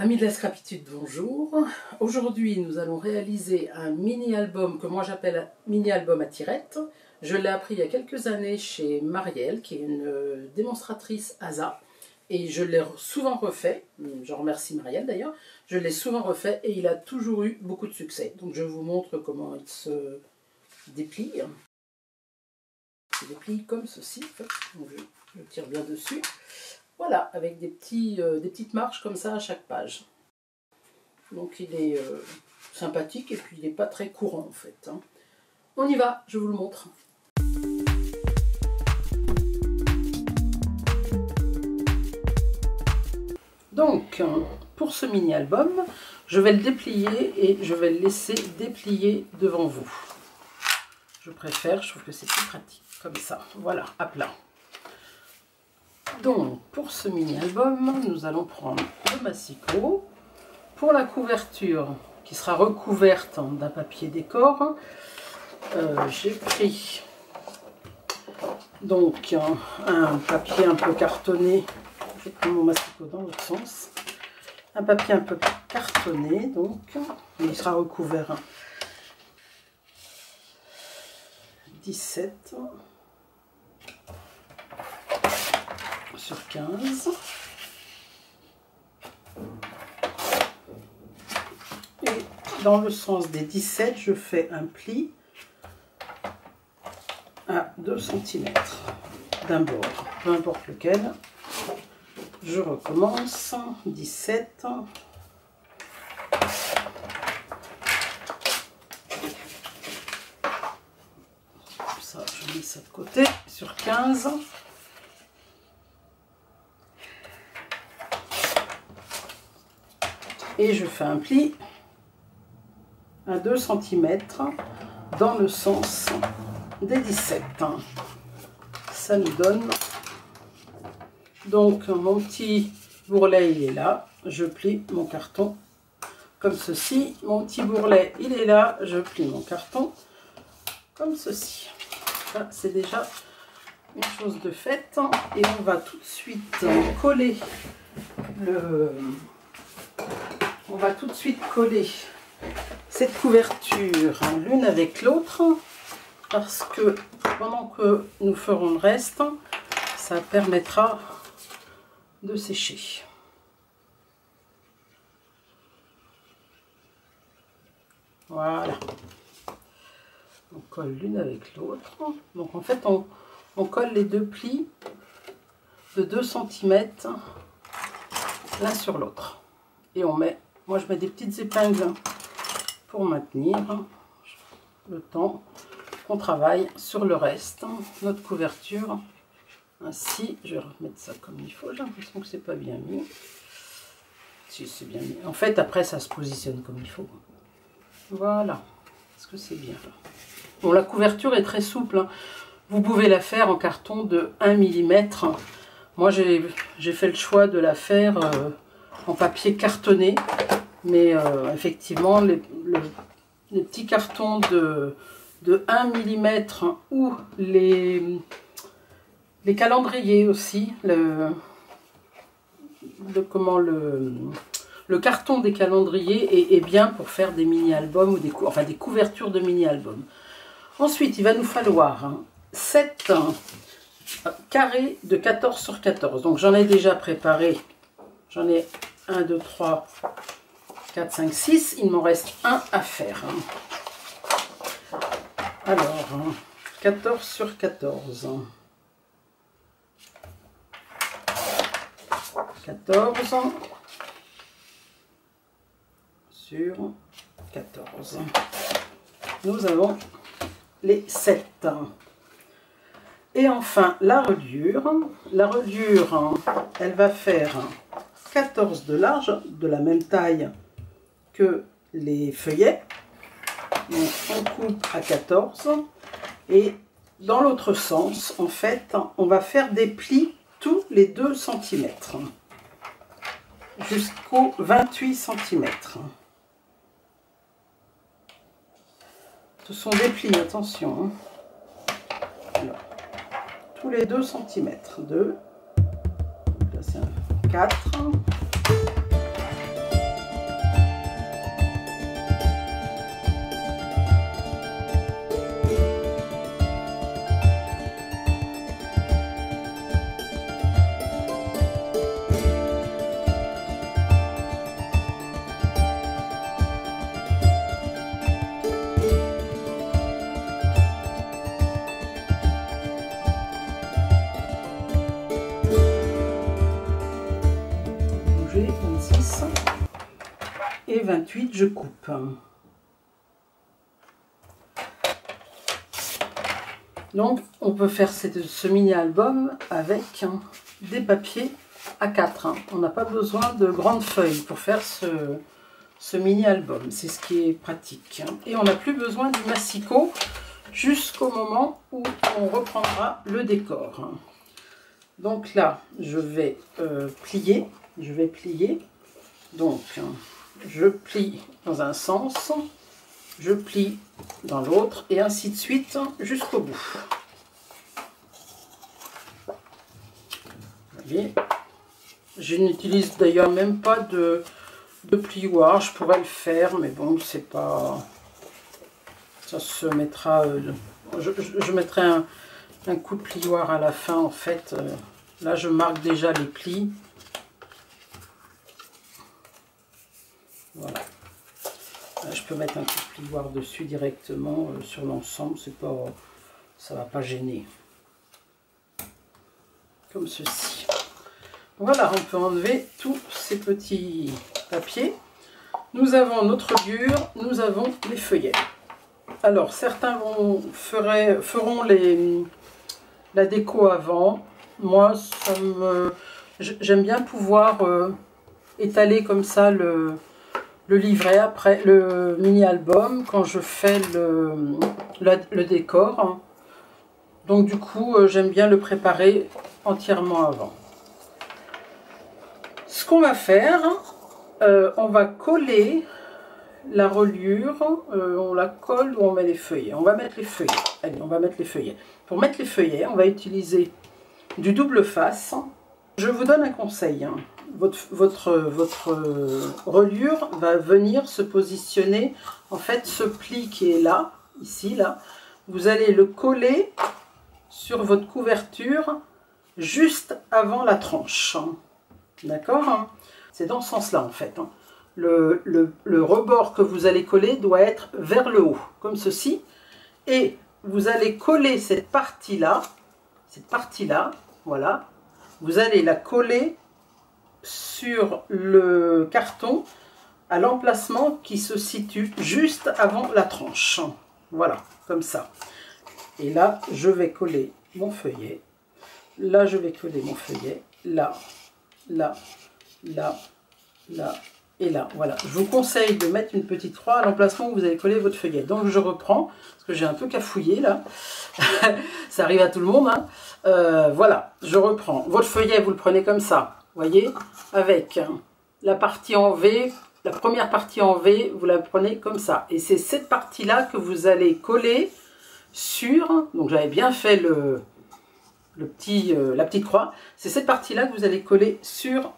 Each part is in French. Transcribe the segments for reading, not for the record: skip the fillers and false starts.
Amis de la Scrapitude, bonjour. Aujourd'hui, nous allons réaliser un mini-album que moi j'appelle mini-album à tirettes. Je l'ai appris il y a quelques années chez Marielle, qui est une démonstratrice ASA. Et je l'ai souvent refait, je remercie Marielle d'ailleurs, je l'ai souvent refait et il a toujours eu beaucoup de succès. Donc je vous montre comment il se déplie. Il se déplie comme ceci, en fait. Donc je tire bien dessus. Voilà, avec des petites marches comme ça à chaque page. Donc il est sympathique et puis il n'est pas très courant en fait. Hein. On y va, je vous le montre. Donc, pour ce mini-album, je vais le déplier et je vais le laisser déplier devant vous. Je préfère, je trouve que c'est plus pratique, comme ça. Voilà, à plat. Donc, pour ce mini-album, nous allons prendre le massicot. Pour la couverture, qui sera recouverte d'un papier décor, j'ai pris donc un papier un peu cartonné. Je prends mon massicot dans l'autre sens. Un papier un peu cartonné, donc, il sera recouvert 17 sur 15. Et dans le sens des 17, je fais un pli à 2 cm d'un bord, peu importe lequel. Je recommence, 17. Ça, je mets ça de côté, sur 15. Et je fais un pli à 2 cm dans le sens des 17. Ça nous donne... Donc mon petit bourrelet il est là, je plie mon carton comme ceci. Mon petit bourrelet il est là, je plie mon carton comme ceci. Ça c'est déjà une chose de faite. Et on va tout de suite coller cette couverture l'une avec l'autre, parce que pendant que nous ferons le reste, ça permettra de sécher. Voilà. On colle l'une avec l'autre. Donc en fait, on colle les deux plis de 2 cm l'un sur l'autre. Et on met, moi je mets des petites épingles pour maintenir le temps qu'on travaille sur le reste, notre couverture. Ainsi, je vais remettre ça comme il faut. J'ai l'impression que c'est pas bien mis. Si, c'est bien mis. En fait, après, ça se positionne comme il faut. Voilà. Est-ce que c'est bien là? Bon, la couverture est très souple. Hein. Vous pouvez la faire en carton de 1 mm. Moi, j'ai fait le choix de la faire en papier cartonné. Mais effectivement, les petits cartons de 1 mm ou les calendriers aussi, le carton des calendriers est bien pour faire des mini-albums ou des couvertures de mini-albums. Ensuite, il va nous falloir 7 carrés de 14 sur 14. Donc j'en ai déjà préparé, j'en ai 1, 2, 3, 4, 5, 6. Il m'en reste un à faire. Alors, 14 sur 14. 14 sur 14. Nous avons les 7. Et enfin, la reliure. La reliure, elle va faire 14 de large, de la même taille que les feuillets. Donc, on coupe à 14. Et dans l'autre sens, en fait, on va faire des plis tous les 2 cm. Jusqu'au 28 cm. Ce sont des plis, attention. Alors, tous les 2 cm. 2, là c'est 4, 26 et 28 je coupe. Donc on peut faire ce mini album avec des papiers A4. On n'a pas besoin de grandes feuilles pour faire ce mini album, c'est ce qui est pratique. Et on n'a plus besoin du massicot jusqu'au moment où on reprendra le décor. Donc là je vais plier, donc je plie dans un sens, je plie dans l'autre et ainsi de suite jusqu'au bout. Vous voyez, je n'utilise d'ailleurs même pas de plioir, je pourrais le faire, mais bon, c'est pas... Ça se mettra... je mettrai un coup de plioir à la fin, en fait. Là, je marque déjà les plis. Voilà. Là, je peux mettre un coup de plioir dessus directement sur l'ensemble, c'est pas... ça va pas gêner. Comme ceci. Voilà, on peut enlever tous ces petits papiers. Nous avons notre dur, nous avons les feuillets. Alors, certains feront la déco avant. Moi, j'aime bien pouvoir étaler comme ça le livret après le mini-album quand je fais le décor. Donc, du coup, j'aime bien le préparer entièrement avant. Ce qu'on va faire, on va coller la reliure, on la colle ou on met les feuillets. On va mettre les feuillets. Allez, on va mettre les feuillets. Pour mettre les feuillets, on va utiliser du double face. Je vous donne un conseil. Hein. Votre reliure va venir se positionner. En fait, ce pli qui est là, ici, là, vous allez le coller sur votre couverture juste avant la tranche. D'accord? C'est dans ce sens-là, en fait. Le rebord que vous allez coller doit être vers le haut, comme ceci. Et vous allez coller cette partie-là, voilà. Vous allez la coller sur le carton à l'emplacement qui se situe juste avant la tranche. Voilà, comme ça. Et là, je vais coller mon feuillet. Là, je vais coller mon feuillet. Là, là, là, là et là. Voilà. Je vous conseille de mettre une petite croix à l'emplacement où vous allez coller votre feuillet. Donc, je reprends, parce que j'ai un peu cafouillé là. Ça arrive à tout le monde. Hein. Voilà, je reprends. Votre feuillet, vous le prenez comme ça. Voyez, avec la partie en V, la première partie en V, vous la prenez comme ça. Et c'est cette partie-là que vous allez coller sur... Donc, j'avais bien fait la petite croix. C'est cette partie-là que vous allez coller sur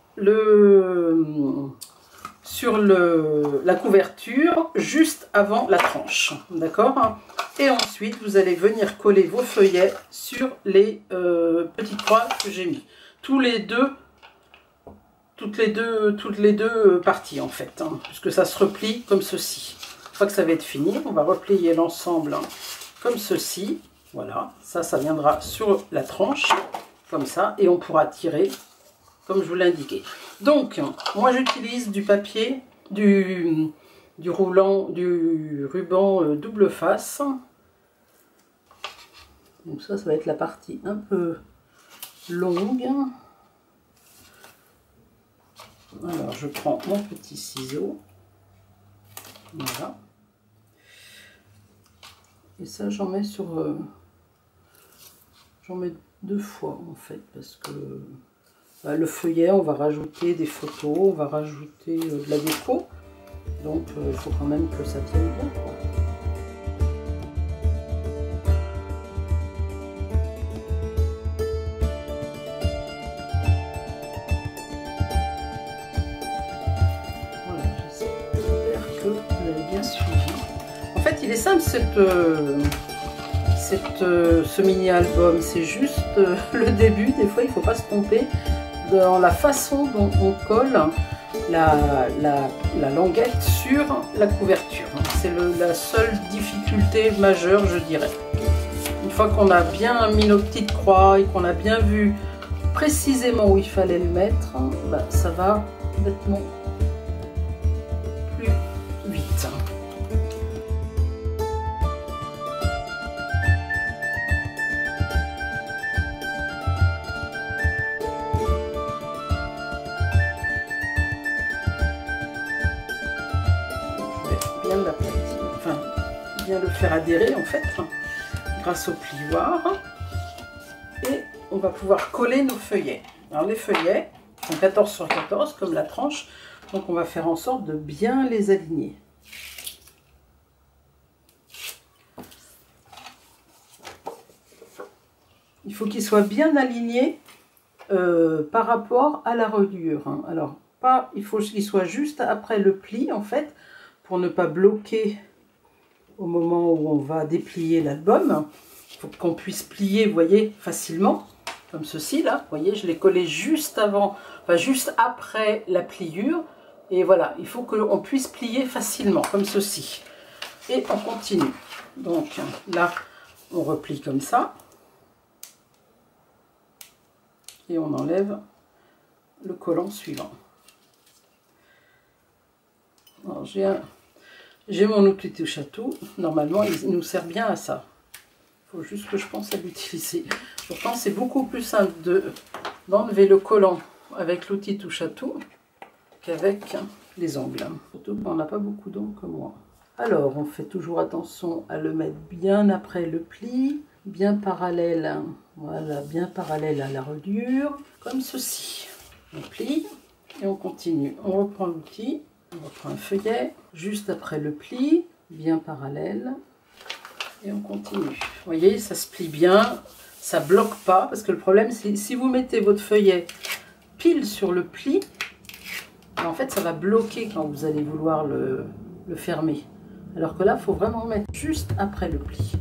la couverture juste avant la tranche, d'accord? Et ensuite vous allez venir coller vos feuillets sur les petites croix que j'ai mis, toutes les deux parties en fait, hein, puisque ça se replie comme ceci. Une fois que ça va être fini, on va replier l'ensemble comme ceci. Voilà, ça viendra sur la tranche comme ça et on pourra tirer comme je vous l'ai indiqué. Donc, moi j'utilise du papier, du ruban double face. Donc ça va être la partie un peu longue. Alors, je prends mon petit ciseau. Voilà. Et ça, j'en mets sur... j'en mets 2 fois en fait, parce que... le feuillet, on va rajouter des photos, on va rajouter de la déco. Donc, il faut quand même que ça tienne bien. Voilà, j'espère que vous avez bien suivi. En fait, il est simple ce mini-album. C'est juste le début. Des fois, il ne faut pas se tromper dans la façon dont on colle la languette sur la couverture. C'est la seule difficulté majeure, je dirais. Une fois qu'on a bien mis nos petites croix et qu'on a bien vu précisément où il fallait le mettre, bah, ça va nettement plus vite. Bien l'aplatir, enfin bien le faire adhérer en fait grâce au plioir, et on va pouvoir coller nos feuillets. Alors les feuillets sont 14 sur 14 comme la tranche, donc on va faire en sorte de bien les aligner. Il faut qu'ils soient bien alignés par rapport à la reliure, hein. Alors pas, il faut qu'ils soient juste après le pli en fait, pour ne pas bloquer au moment où on va déplier l'album. Il faut qu'on puisse plier, vous voyez, facilement, comme ceci là. Vous voyez, je l'ai collé juste avant, enfin juste après la pliure. Et voilà, il faut qu'on puisse plier facilement, comme ceci. Et on continue. Donc là, on replie comme ça. Et on enlève le collant suivant. Alors j'ai mon outil touche-à-tout. Normalement, il nous sert bien à ça. Il faut juste que je pense à l'utiliser. Pourtant, c'est beaucoup plus simple d'enlever le collant avec l'outil touche-à-tout qu'avec les ongles. Surtout qu'on n'a pas beaucoup d'ongles comme moi. Alors, on fait toujours attention à le mettre bien après le pli, bien parallèle, voilà, bien parallèle à la reliure, comme ceci. On plie et on continue. On reprend l'outil. On reprend un feuillet, juste après le pli, bien parallèle, et on continue. Vous voyez, ça se plie bien, ça ne bloque pas, parce que le problème, c'est si vous mettez votre feuillet pile sur le pli, en fait, ça va bloquer quand vous allez vouloir le fermer. Alors que là, il faut vraiment mettre juste après le pli.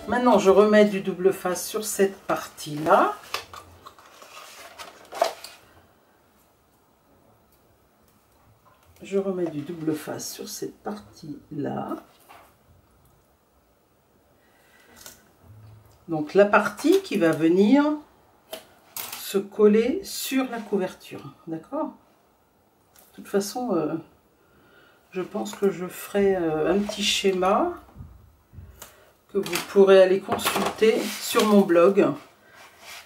Maintenant, je remets du double face sur cette partie-là. Je remets du double face sur cette partie-là. Donc, la partie qui va venir se coller sur la couverture. D'accord? De toute façon, je pense que je ferai un petit schéma que vous pourrez aller consulter sur mon blog.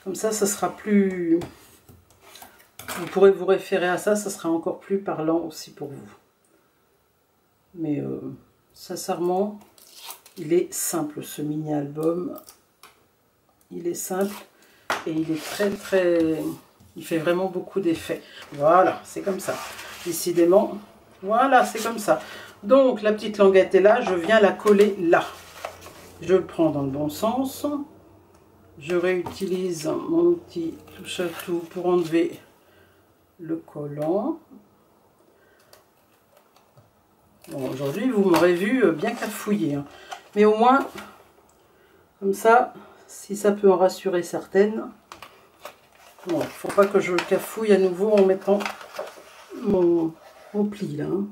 Comme ça, ça sera plus... Vous pourrez vous référer à ça, ça sera encore plus parlant aussi pour vous. Mais sincèrement, il est simple ce mini-album. Il est simple et il est très... Il fait vraiment beaucoup d'effets. Voilà, c'est comme ça. Décidément, voilà, c'est comme ça. Donc, la petite languette est là, je viens la coller là. Je le prends dans le bon sens. Je réutilise mon outil touche-à-tout pour enlever le collant. Bon, aujourd'hui, vous m'aurez vu bien cafouiller. Hein. Mais au moins, comme ça, si ça peut en rassurer certaines. Bon, il ne faut pas que je cafouille à nouveau en mettant mon pli là. Hein.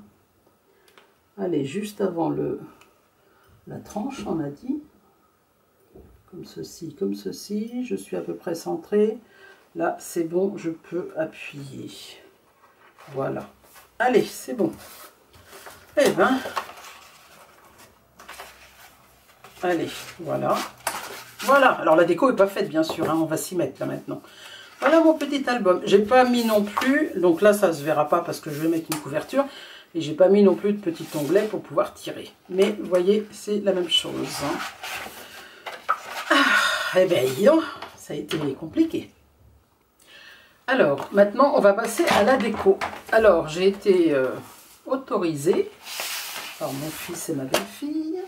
Allez, juste avant la tranche, on a dit. Comme ceci, comme ceci. Je suis à peu près centrée. Là, c'est bon, je peux appuyer. Voilà. Allez, c'est bon. Eh ben, allez, voilà. Voilà. Alors, la déco n'est pas faite, bien sûr. Hein, on va s'y mettre, là, maintenant. Voilà mon petit album. J'ai pas mis non plus... Donc là, ça se verra pas parce que je vais mettre une couverture. Et j'ai pas mis non plus de petit onglet pour pouvoir tirer. Mais, vous voyez, c'est la même chose. Hein. Eh bien, dis donc, ça a été compliqué. Alors, maintenant, on va passer à la déco. Alors, j'ai été autorisée par mon fils et ma belle-fille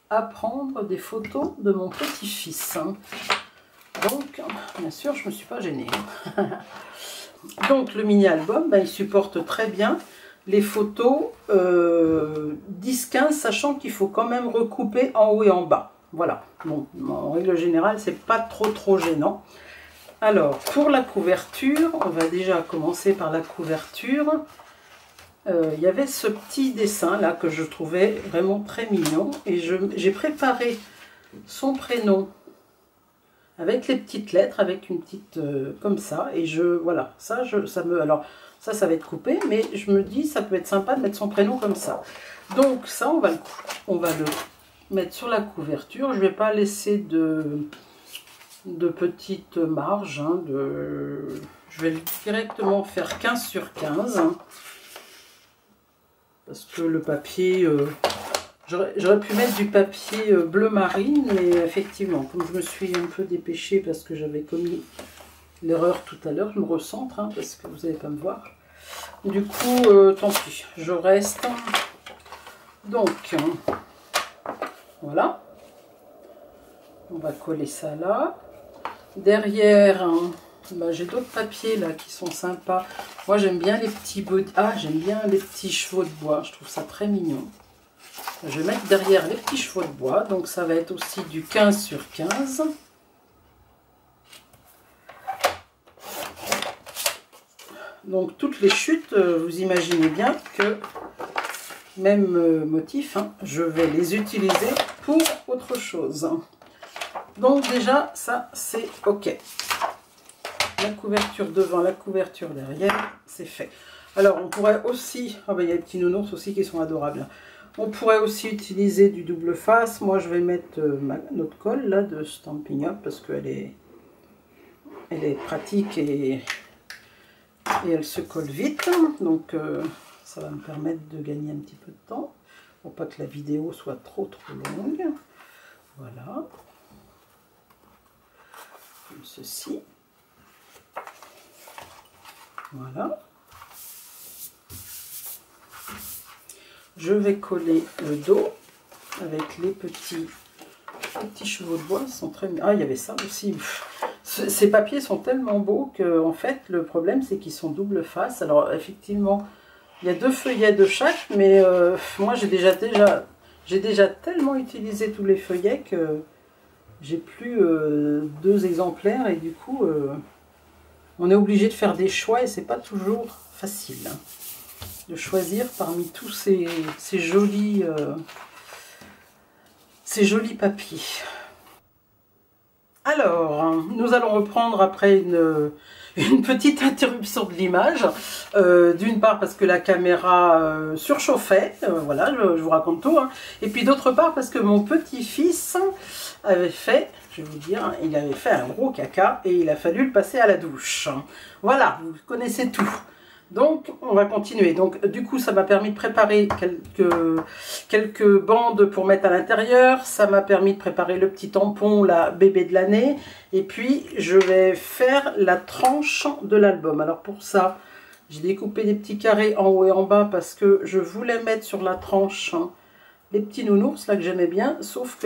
à prendre des photos de mon petit-fils. Donc, bien sûr, je ne me suis pas gênée. Donc, le mini-album, ben, il supporte très bien les photos 10-15, sachant qu'il faut quand même recouper en haut et en bas. Voilà. Bon, en règle générale, c'est pas trop gênant. Alors, pour la couverture, on va déjà commencer par la couverture. Il y avait ce petit dessin là que je trouvais vraiment très mignon. Et j'ai préparé son prénom avec les petites lettres, avec une petite comme ça. Et voilà, ça va être coupé, mais je me dis ça peut être sympa de mettre son prénom comme ça. Donc ça, on va le mettre sur la couverture. Je ne vais pas laisser de petites marges. Hein, je vais directement faire 15 sur 15. Hein, parce que le papier... J'aurais pu mettre du papier bleu marine, mais effectivement, comme je me suis un peu dépêchée parce que j'avais commis l'erreur tout à l'heure, je me recentre, hein, parce que vous n'allez pas me voir. Du coup, tant pis, je reste. Donc, voilà. On va coller ça là. Derrière, hein, bah, j'ai d'autres papiers là qui sont sympas. Moi, j'aime bien les petits j'aime bien les petits chevaux de bois. Je trouve ça très mignon. Je vais mettre derrière les petits chevaux de bois. Donc, ça va être aussi du 15 sur 15. Donc, toutes les chutes, vous imaginez bien que, même motif, hein, je vais les utiliser pour autre chose. Donc, déjà, ça, c'est OK. La couverture devant, la couverture derrière, c'est fait. Alors, on pourrait aussi... Ah ben, il y a les petits nounours aussi qui sont adorables. On pourrait aussi utiliser du double face. Moi, je vais mettre notre colle là de Stampin' Up parce qu'elle est pratique et elle se colle vite. Donc, ça va me permettre de gagner un petit peu de temps pour pas que la vidéo soit trop longue. Voilà. Comme ceci. Voilà. Je vais coller le dos avec les petits chevaux de bois. Ils sont très... Ah, il y avait ça aussi. Ces papiers sont tellement beaux que, en fait, le problème, c'est qu'ils sont double face. Alors, effectivement, il y a 2 feuillets de chaque, mais moi, j'ai déjà tellement utilisé tous les feuillets que j'ai plus 2 exemplaires. Et du coup, on est obligé de faire des choix et c'est pas toujours facile. Hein, de choisir parmi tous ces jolis papiers. Alors, nous allons reprendre après une petite interruption de l'image. D'une part parce que la caméra surchauffait, voilà, je vous raconte tout. Hein. Et puis d'autre part parce que mon petit-fils avait fait, je vais vous dire, il avait fait un gros caca et il a fallu le passer à la douche. Voilà, vous connaissez tout. Donc, on va continuer. Donc, du coup, ça m'a permis de préparer quelques bandes pour mettre à l'intérieur. Ça m'a permis de préparer le petit tampon, la bébé de l'année. Et puis, je vais faire la tranche de l'album. Alors, pour ça, j'ai découpé des petits carrés en haut et en bas parce que je voulais mettre sur la tranche les petits nounours, là, que j'aimais bien. Sauf que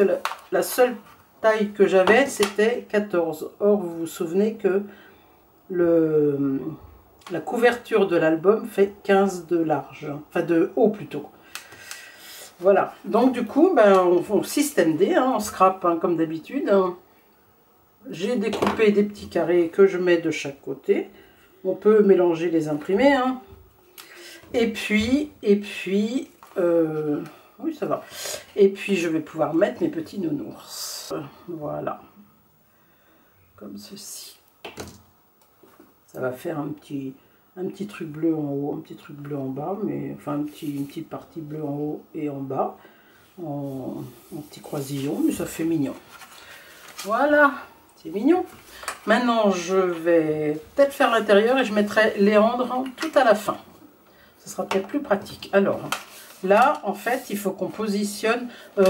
la seule taille que j'avais, c'était 14. Or, vous vous souvenez que la couverture de l'album fait 15 de large, enfin de haut plutôt. Voilà, donc du coup, ben, on système D, hein, on scrape hein, comme d'habitude. Hein. J'ai découpé des petits carrés que je mets de chaque côté. On peut mélanger les imprimés. Hein. Et puis, oui ça va. Et puis je vais pouvoir mettre mes petits nounours. Voilà, comme ceci. Ça va faire un petit truc bleu en haut, un petit truc bleu en bas, mais enfin une petite partie bleue en haut et en bas, en petit croisillon, mais ça fait mignon. Voilà, c'est mignon. Maintenant, je vais peut-être faire l'intérieur et je mettrai Léandre tout à la fin. Ce sera peut-être plus pratique. Alors, Là, en fait, il faut qu'on positionne...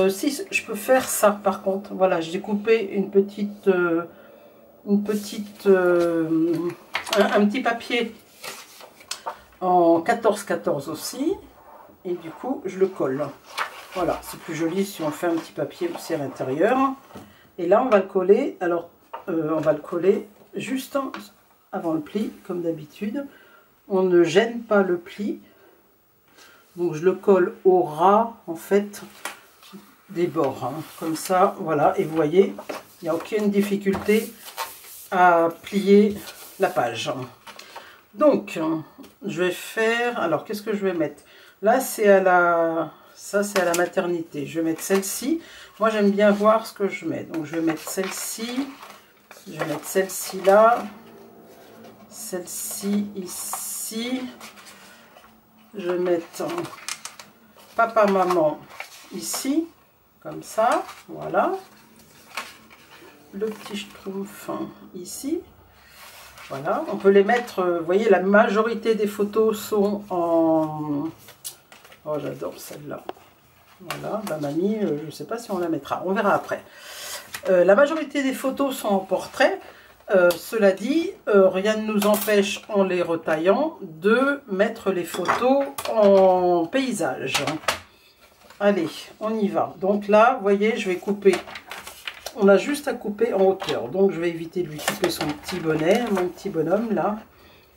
si je peux faire ça, par contre. Voilà, j'ai coupé un petit papier en 14-14 aussi. Et du coup, je le colle. Voilà, c'est plus joli si on fait un petit papier aussi à l'intérieur. Et là, on va le coller. Alors, on va le coller juste avant le pli, comme d'habitude. On ne gêne pas le pli. Donc, je le colle au ras, en fait, des bords. Hein. Comme ça, voilà. Et vous voyez, il n'y a aucune difficulté à plier la page. Donc, je vais faire... Alors, qu'est-ce que je vais mettre? Là, c'est à la... Ça, c'est à la maternité. Je vais mettre celle-ci. Moi, j'aime bien voir ce que je mets. Donc, je vais mettre celle-ci. Je vais mettre celle-ci là. Celle-ci ici. Je vais mettre papa, maman ici. Comme ça. Voilà. Le petit schtroumpf ici. Voilà. On peut les mettre... vous voyez, la majorité des photos sont en... Oh, j'adore celle-là. Voilà, bah mamie, je ne sais pas si on la mettra, on verra après. La majorité des photos sont en portrait. Cela dit, rien ne nous empêche, en les retaillant, de mettre les photos en paysage. Allez, on y va. Donc là, vous voyez, je vais couper. On a juste à couper en hauteur. Donc, je vais éviter de lui couper son petit bonnet, mon petit bonhomme, là.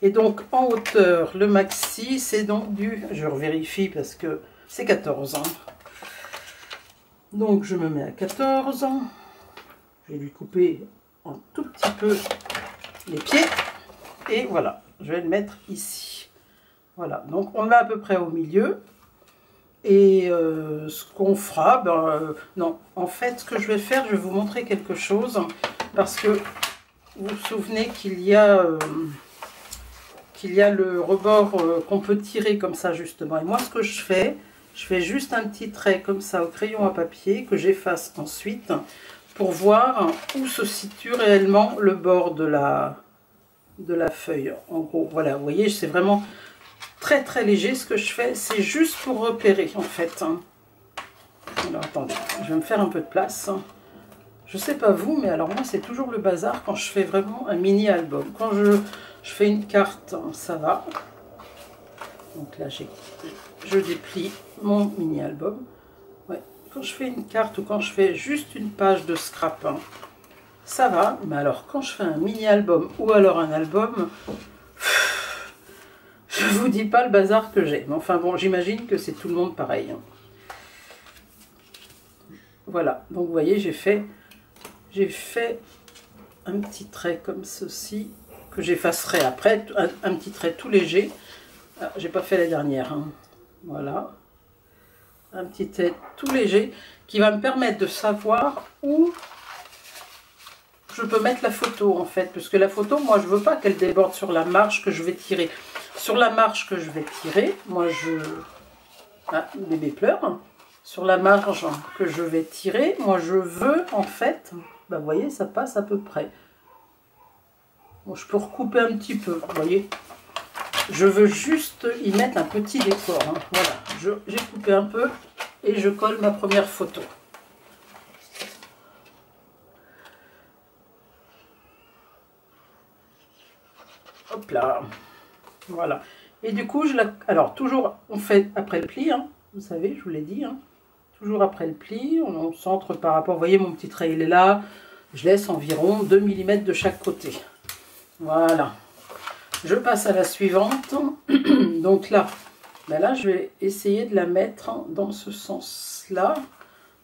Et donc, en hauteur, le maxi, c'est donc du... Je revérifie parce que c'est 14. Hein. Donc, je me mets à 14. Je vais lui couper un tout petit peu les pieds. Et voilà, je vais le mettre ici. Voilà, donc on le met à peu près au milieu. Et ce qu'on fera, non, en fait, ce que je vais faire, je vais vous montrer quelque chose. Parce que vous vous souvenez qu'il y a le rebord qu'on peut tirer comme ça, justement. Et moi, ce que je fais juste un petit trait comme ça au crayon à papier que j'efface ensuite pour voir où se situe réellement le bord de la feuille. En gros, voilà, vous voyez, c'est vraiment très très léger ce que je fais. C'est juste pour repérer, en fait. Alors, attendez, je vais me faire un peu de place. Je sais pas vous, mais alors moi, c'est toujours le bazar quand je fais vraiment un mini-album. Quand je fais une carte, ça va. Donc là, je déplie mon mini-album. Ouais. Quand je fais une carte ou quand je fais juste une page de scrap, hein, ça va. Mais alors, quand je fais un mini-album ou alors un album, je vous dis pas le bazar que j'ai. Mais enfin bon, j'imagine que c'est tout le monde pareil. Hein. Voilà. Donc, vous voyez, j'ai fait un petit trait comme ceci que j'effacerai après. Un petit trait tout léger. Ah, j'ai pas fait la dernière. Hein. Voilà. Un petit trait tout léger qui va me permettre de savoir où je peux mettre la photo en fait. Parce que la photo, moi je veux pas qu'elle déborde sur la marge que je vais tirer. Sur la marge que je vais tirer, moi je... Ah, le bébé pleure. Sur la marge que je vais tirer, moi je veux en fait... Bah, vous voyez, ça passe à peu près. Bon, je peux recouper un petit peu, vous voyez. Je veux juste y mettre un petit décor. Hein. Voilà, j'ai coupé un peu et je colle ma première photo. Hop là. Voilà. Et du coup, alors toujours, on fait après le pli, hein, vous savez, je vous l'ai dit. Hein, toujours après le pli, on centre par rapport, vous voyez, mon petit trait, il est là. Je laisse environ 2 mm de chaque côté. Voilà. Je passe à la suivante. Donc là, ben là, je vais essayer de la mettre dans ce sens-là.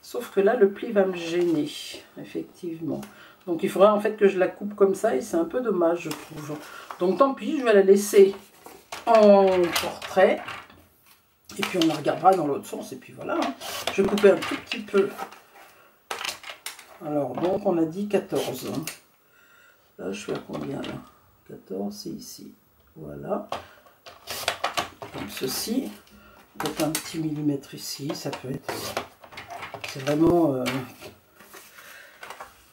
Sauf que là, le pli va me gêner, effectivement. Donc il faudra en fait que je la coupe comme ça et c'est un peu dommage, je trouve. Donc tant pis, je vais la laisser en portrait. Et puis on la regardera dans l'autre sens. Et puis voilà. Hein. Je vais couper un tout petit peu. Alors, donc on a dit 14. Là, je suis à combien là? 14, c'est ici. Voilà. Comme ceci. Peut-être un petit millimètre ici. Ça peut être... C'est vraiment...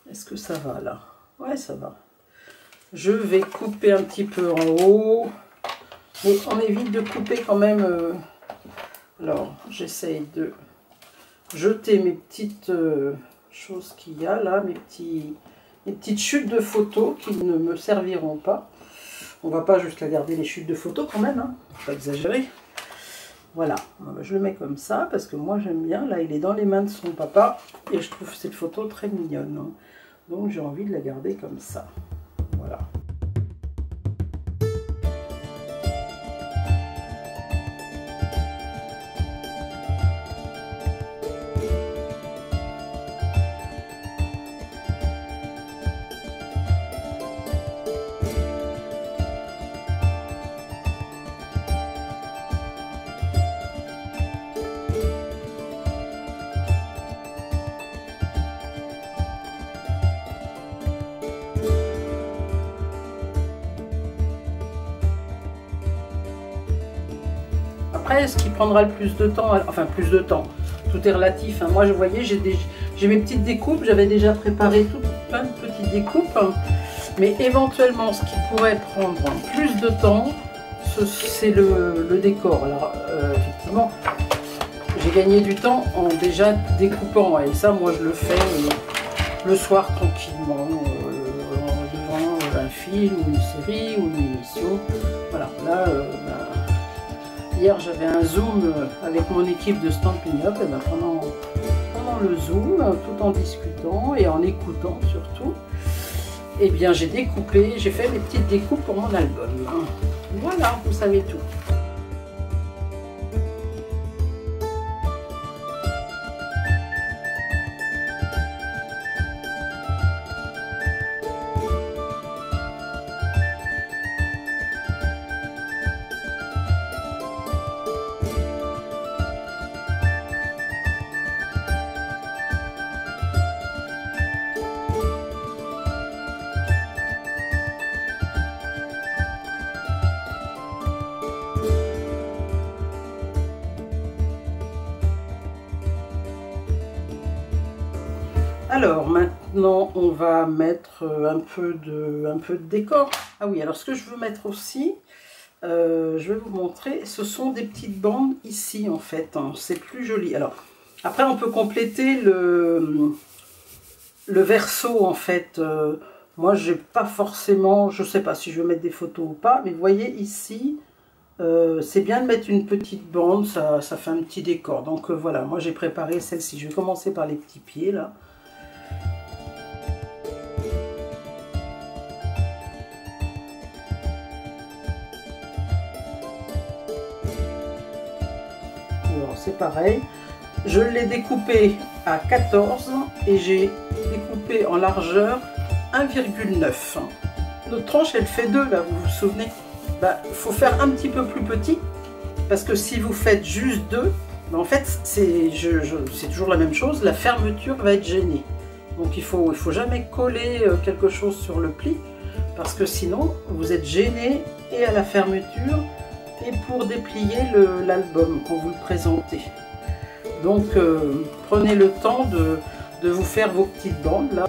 Est-ce que ça va là? Ouais, ça va. Je vais couper un petit peu en haut. Mais on évite de couper quand même... Alors, j'essaye de jeter mes petites choses qu'il y a là, mes petites chutes de photos qui ne me serviront pas. On va pas juste la garder les chutes de photos quand même, hein, faut pas exagérer. Voilà, je le mets comme ça parce que moi j'aime bien. Là, il est dans les mains de son papa et je trouve cette photo très mignonne, hein. Donc j'ai envie de la garder comme ça. Voilà. Après, ce qui prendra le plus de temps, enfin plus de temps, tout est relatif, hein. Moi, je voyais, j'ai mes petites découpes, j'avais déjà préparé plein de petites découpes, hein. Mais éventuellement, ce qui pourrait prendre plus de temps, c'est le décor. Alors, effectivement, j'ai gagné du temps en déjà découpant, et ça, moi, je le fais le soir tranquillement, devant un film, ou une série, ou une émission. Voilà, là, hier, j'avais un Zoom avec mon équipe de Stampin' Up, et ben pendant le Zoom, tout en discutant et en écoutant surtout, et bien j'ai découpé, j'ai fait mes petites découpes pour mon album. Voilà, vous savez tout. Alors maintenant on va mettre un peu de décor. Ah oui, alors ce que je veux mettre aussi, je vais vous montrer, ce sont des petites bandes ici en fait, hein, c'est plus joli. Alors après on peut compléter le verso en fait. Moi j'ai pas forcément, je sais pas si je vais mettre des photos ou pas, mais vous voyez ici, c'est bien de mettre une petite bande, ça fait un petit décor. Donc voilà, moi j'ai préparé celle-ci. Je vais commencer par les petits pieds là. C'est pareil, je l'ai découpé à 14 et j'ai découpé en largeur 1,9. Notre tranche elle fait 2 là, vous vous souvenez? Faut faire un petit peu plus petit parce que si vous faites juste 2, en fait c'est toujours la même chose, la fermeture va être gênée. Donc il faut jamais coller quelque chose sur le pli parce que sinon vous êtes gêné et à la fermeture et pour déplier l'album quand vous le présentez. Donc prenez le temps de vous faire vos petites bandes là.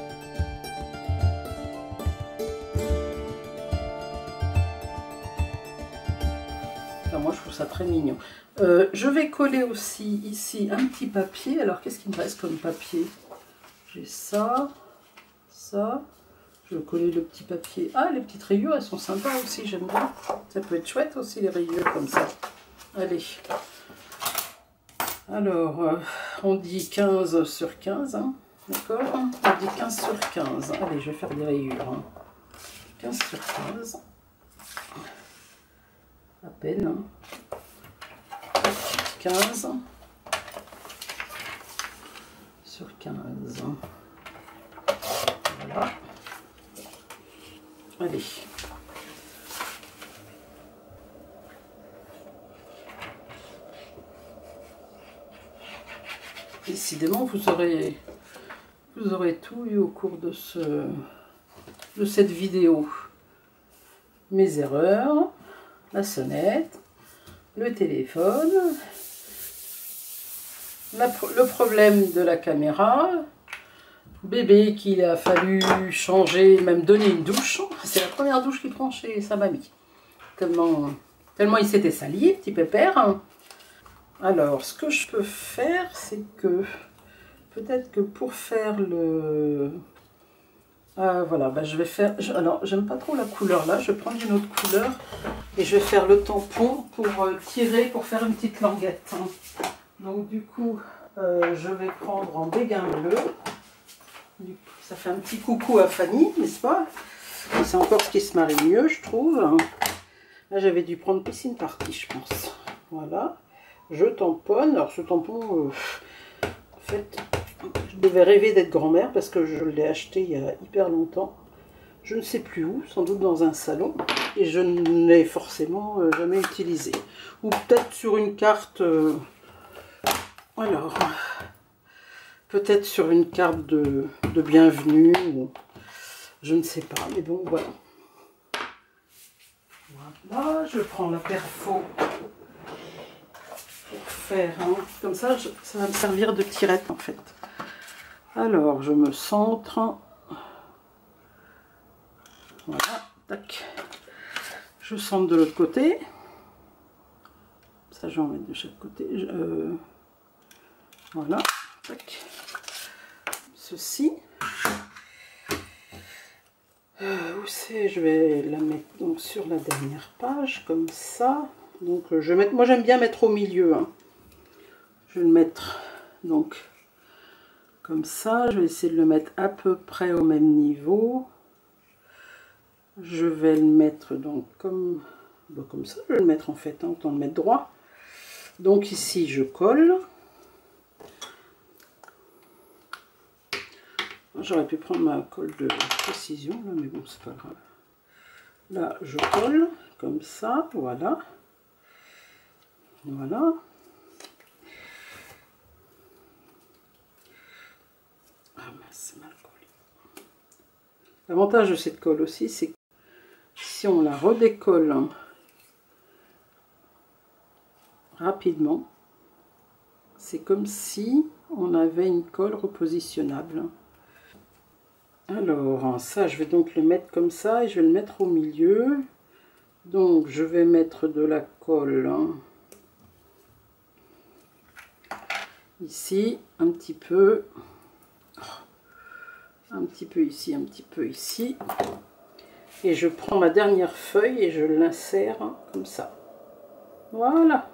Enfin, moi je trouve ça très mignon. Je vais coller aussi ici un petit papier. Alors qu'est-ce qu'il me reste comme papier? J'ai ça, ça. Je vais coller le petit papier. Ah, les petites rayures, elles sont sympas aussi, j'aime bien. Ça peut être chouette aussi, les rayures comme ça. Allez. Alors, on dit 15 sur 15, hein, d'accord? On dit 15 sur 15. Allez, je vais faire des rayures. Hein. 15 sur 15. À peine. Hein. 15 sur 15. Voilà. Allez. Décidément, vous aurez tout eu au cours de cette vidéo. Mes erreurs, la sonnette, le téléphone, le problème de la caméra, bébé qu'il a fallu changer, même donner une douche. C'est la première douche qu'il prend chez sa mamie. Tellement il s'était sali, petit pépère. Alors, ce que je peux faire, c'est que peut-être que pour faire le... voilà, bah, je vais faire... alors, j'aime pas trop la couleur là, je vais prendre une autre couleur et je vais faire le tampon pour tirer, pour faire une petite languette. Donc du coup, je vais prendre en béguin bleu. Du coup, ça fait un petit coucou à Fanny, n'est-ce pas? C'est encore ce qui se marie mieux, je trouve. Là, j'avais dû prendre piscine party, je pense. Voilà. Je tamponne. Alors, ce tampon, en fait, je devais rêver d'être grand-mère parce que je l'ai acheté il y a hyper longtemps. Je ne sais plus où, sans doute dans un salon. Et je ne l'ai forcément jamais utilisé. Ou peut-être sur une carte... alors, peut-être sur une carte de bienvenue. Ou, je ne sais pas, mais bon, voilà. Voilà, je prends la perfo pour faire, comme ça, ça va me servir de tirette en fait. Alors, je me centre. Voilà, tac. Je centre de l'autre côté. Ça, je vais en mettre de chaque côté. Voilà, tac. Ceci. Où c'est? Je vais la mettre donc sur la dernière page, comme ça. Donc, je vais mettre, moi j'aime bien mettre au milieu. Je vais le mettre donc comme ça. Je vais essayer de le mettre à peu près au même niveau. Je vais le mettre donc comme ça. Je vais le mettre en fait, autant le mettre droit. Donc ici je colle. J'aurais pu prendre ma colle de précision, là, mais bon, c'est pas grave. Là, je colle, comme ça, voilà. Voilà. Ah, mince, c'est mal collé. L'avantage de cette colle aussi, c'est que si on la redécolle rapidement, c'est comme si on avait une colle repositionnable. Alors, ça, je vais donc le mettre comme ça et je vais le mettre au milieu. Donc, je vais mettre de la colle ici, un petit peu ici, un petit peu ici. Et je prends ma dernière feuille et je l'insère comme ça. Voilà.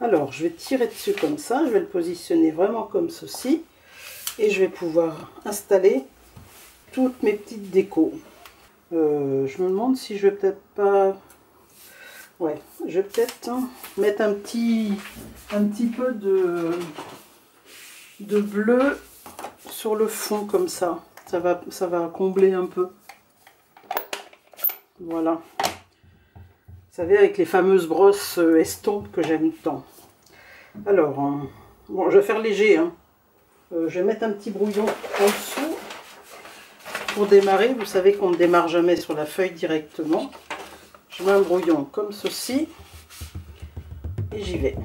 Alors, je vais tirer dessus comme ça. Je vais le positionner vraiment comme ceci. Et je vais pouvoir installer toutes mes petites décos. Je me demande si je vais peut-être pas... Ouais, je vais peut-être mettre un petit peu de bleu sur le fond comme ça. Ça va combler un peu. Voilà. Vous savez, avec les fameuses brosses estampes que j'aime tant. Alors, bon, je vais faire léger, je vais mettre un petit brouillon en dessous pour démarrer. Vous savez qu'on ne démarre jamais sur la feuille directement. Je mets un brouillon comme ceci et j'y vais.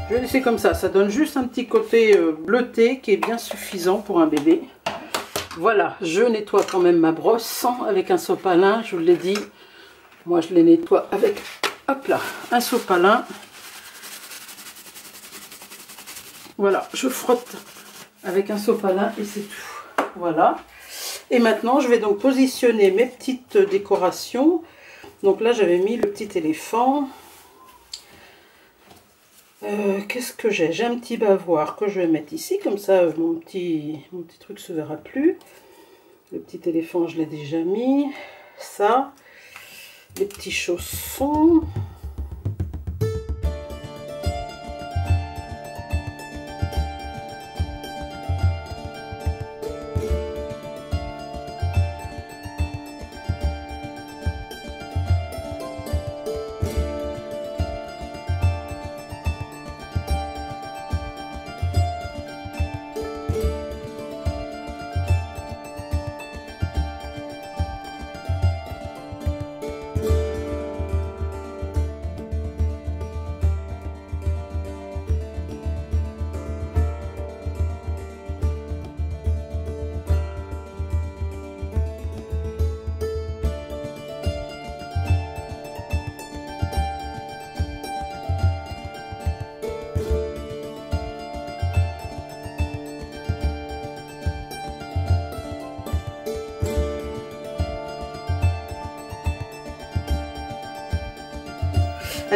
Je vais laisser comme ça donne juste un petit côté bleuté qui est bien suffisant pour un bébé. Voilà, je nettoie quand même ma brosse avec un sopalin, je vous l'ai dit. Moi je les nettoie avec, hop là, un sopalin. Voilà, je frotte avec un sopalin et c'est tout. Voilà. Et maintenant je vais donc positionner mes petites décorations. Donc là j'avais mis le petit éléphant. Qu'est-ce que j'ai? J'ai un petit bavoir que je vais mettre ici, comme ça mon petit truc se verra plus. Le petit éléphant je l'ai déjà mis. Ça, les petits chaussons.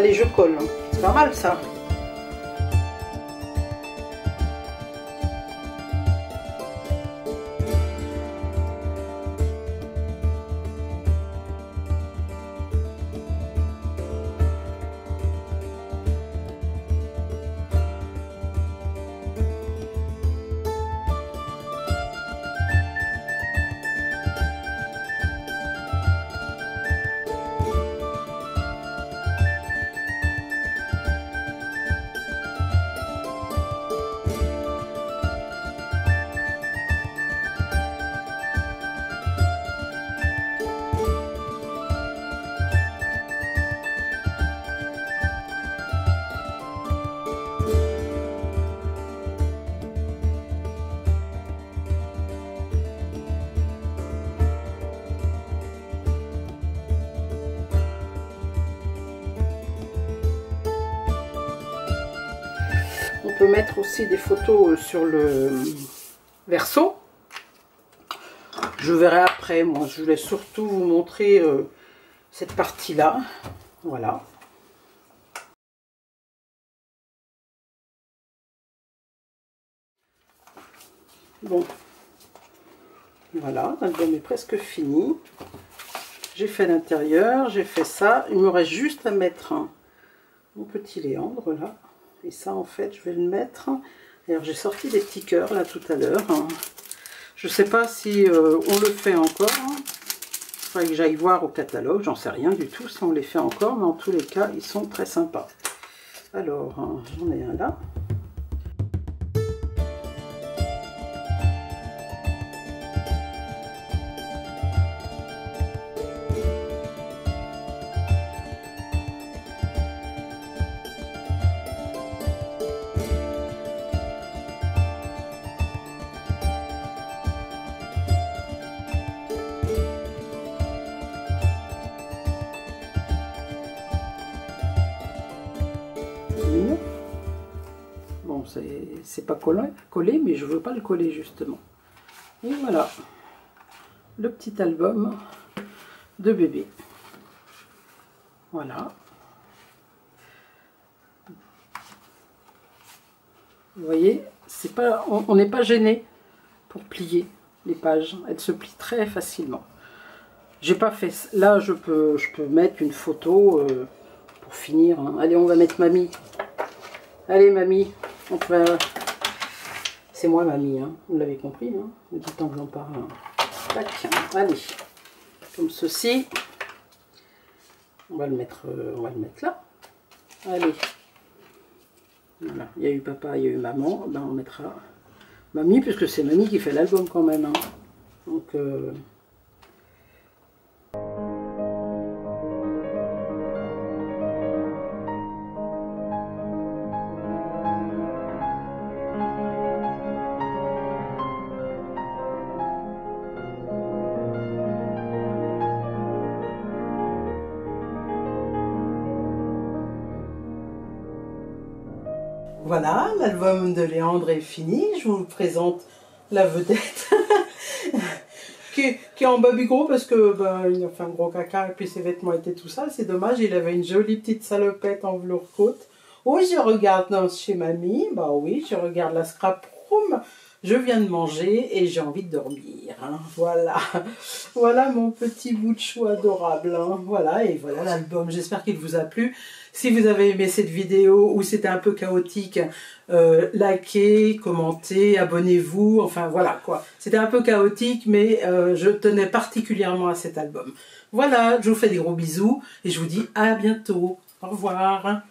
Allez, je colle. C'est pas mal ça. On peut mettre aussi des photos sur le verso. Je verrai après, moi je voulais surtout vous montrer cette partie-là. Voilà. Bon, voilà, l'album est presque fini. J'ai fait l'intérieur, j'ai fait ça. Il me reste juste à mettre mon petit Léandre là. Et ça, en fait, je vais le mettre. Alors, j'ai sorti des petits cœurs là tout à l'heure. Je ne sais pas si on le fait encore. Il faudrait que j'aille voir au catalogue. J'en sais rien du tout si on les fait encore. Mais en tous les cas, ils sont très sympas. Alors, j'en ai un là. Bon, c'est pas collé, mais je veux pas le coller justement. Et voilà, le petit album de bébé. Voilà. Vous voyez, c'est pas, on n'est pas gêné pour plier les pages. Elles se plient très facilement. J'ai pas fait. Là, je peux mettre une photo pour finir. Hein. Allez, on va mettre mamie. Allez, mamie. C'est moi, mamie. Hein. Vous l'avez compris. Hein. Depuis le temps que j'en parle. Hein. Tac. Allez. Comme ceci. On va le mettre là. Allez. Voilà. Il y a eu papa, il y a eu maman. Ben, on mettra mamie, puisque c'est mamie qui fait l'album quand même. Hein. Donc... Voilà, l'album de Léandre est fini. Je vous présente la vedette qui est en baby gros parce que il a fait un gros caca et puis ses vêtements étaient tout ça. C'est dommage, il avait une jolie petite salopette en velours côte. Oui, je regarde chez mamie. Bah oui, je regarde la scrap room. Je viens de manger et j'ai envie de dormir. Hein. Voilà. Voilà mon petit bout de chou adorable. Hein. Voilà, et voilà l'album. J'espère qu'il vous a plu. Si vous avez aimé cette vidéo ou c'était un peu chaotique, likez, commentez, abonnez-vous. Enfin voilà quoi. C'était un peu chaotique, mais je tenais particulièrement à cet album. Voilà, je vous fais des gros bisous et je vous dis à bientôt. Au revoir.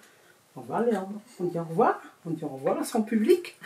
Au revoir Léandre. On dit au revoir. On dit au revoir à son public.